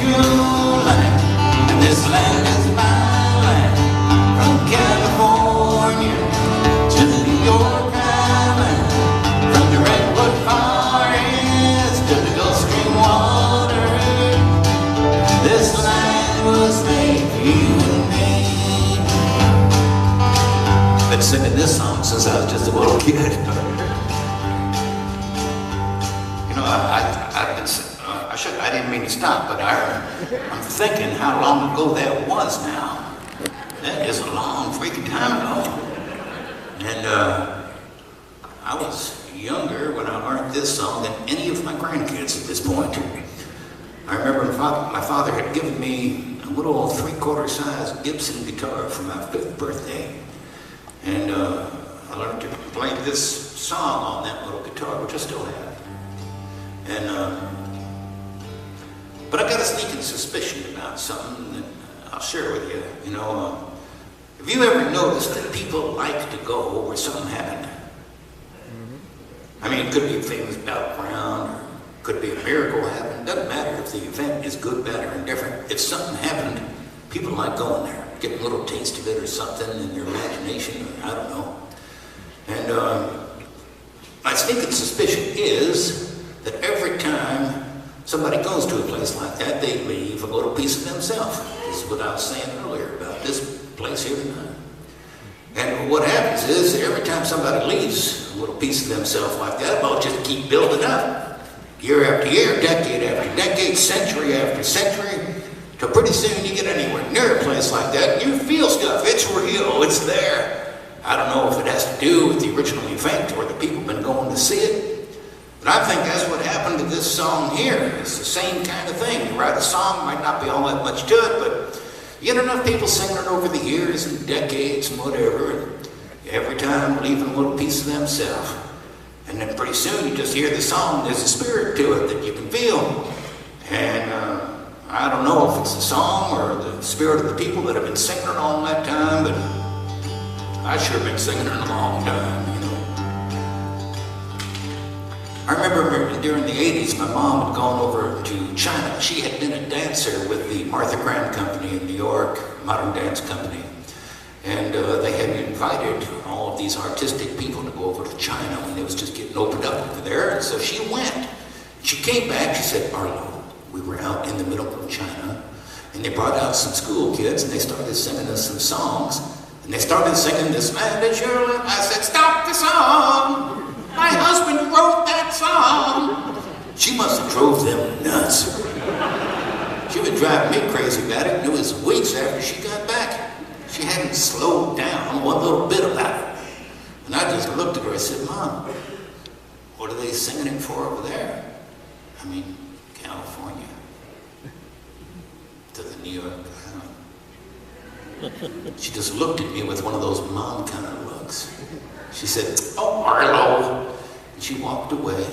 your land, and this land is my land. From California to the New York Island, from the Redwood Forest to the Gulf Stream water, this land was made for you and me. Been singing this song since I was just a little kid. I didn't mean to stop, but I'm thinking how long ago that was now. That is a long freaking time ago. And I was younger when I learned this song than any of my grandkids at this point. I remember my father had given me a little 3/4 size Gibson guitar for my 5th birthday. And I learned to play this song on that little guitar, which I still have. And but I got a sneaking suspicion about something that I'll share with you. You know, have you ever noticed that people like to go where something happened? I mean, it could be a famous battleground, or it could be a miracle happened. Doesn't matter if the event is good, bad, or indifferent. If something happened, people like going there, getting a little taste of it or something in their imagination, or I don't know. And my sneaking suspicion is that every time somebody goes to a place like that, they leave a little piece of themselves. This is what I was saying earlier about this place here tonight. And what happens is that every time somebody leaves a little piece of themselves like that, well, just keep building up. Year after year, decade after decade, century after century, till pretty soon you get anywhere near a place like that, and you feel stuff. It's real, it's there. I don't know if it has to do with the original event or the people been going to see it. But I think that's what happened to this song here. It's the same kind of thing. You write a song, might not be all that much to it, but you get enough people singing it over the years and decades and whatever, and every time leaving a little piece of themselves. And then pretty soon you just hear the song, there's a spirit to it that you can feel. And I don't know if it's the song or the spirit of the people that have been singing it all that time, but I sure been singing it a long time, you know. I remember during the 80s, my mom had gone over to China. She had been a dancer with the Martha Graham Company in New York, modern dance company. And they had invited all of these artistic people to go over to China when it was just getting opened up over there. And so she went. She came back, she said, Arlo, we were out in the middle of China, and they brought out some school kids, and they started singing us some songs. And they started singing, this land is your land. I said, stop the song. My husband wrote that song. She must have drove them nuts. She would drive me crazy about it, and it was weeks after she got back. She hadn't slowed down one little bit about it. And I just looked at her, I said, Mom, what are they singing it for over there? I mean, California. To the New York Island. She just looked at me with one of those mom kind of looks. She said, oh, Arlo. And she walked away.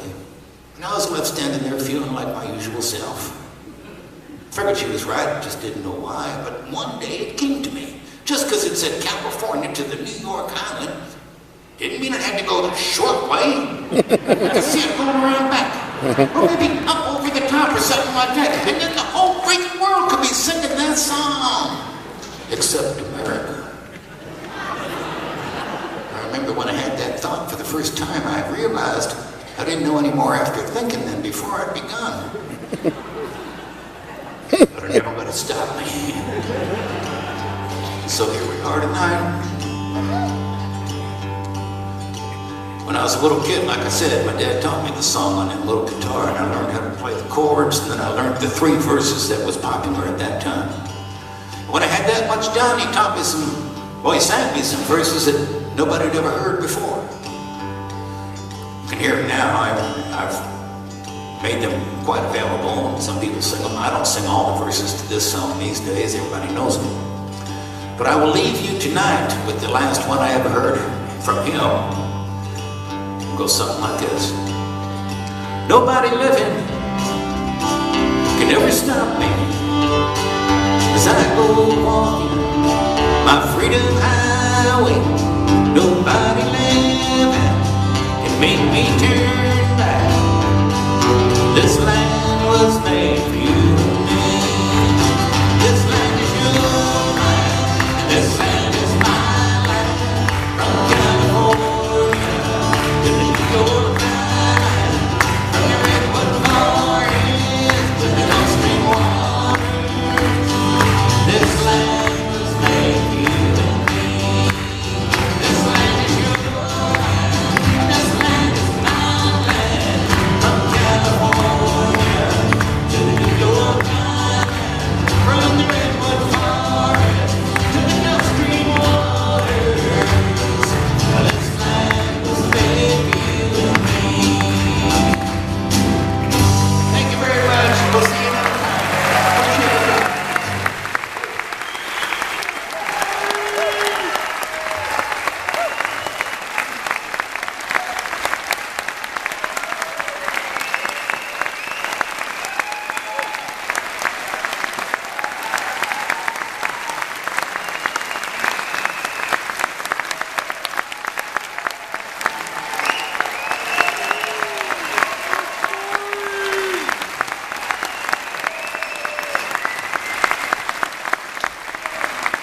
And I was left standing there feeling like my usual self. Figured she was right, just didn't know why. But one day it came to me. Just because it said California to the New York Island, didn't mean I had to go the short way. I could see it going around back. Or maybe up over the top or something like that. And then the whole freaking world could be singing that song. Except America. I remember when I had that thought for the first time, I realized I didn't know any more after thinking than before I'd begun. But I never let it stop me. So here we are tonight. When I was a little kid, like I said, my dad taught me the song on that little guitar, and I learned how to play the chords, and then I learned the 3 verses that was popular at that time. When I had that much done, he taught me he sang me some verses that nobody had ever heard before. You can hear it now. I've made them quite available, and some people sing them. I don't sing all the verses to this song these days. Everybody knows them. But I will leave you tonight with the last one I ever heard from him. It goes something like this. Nobody living can ever stop me as I go walking my freedom highway. Nobody living can make me turn back. This land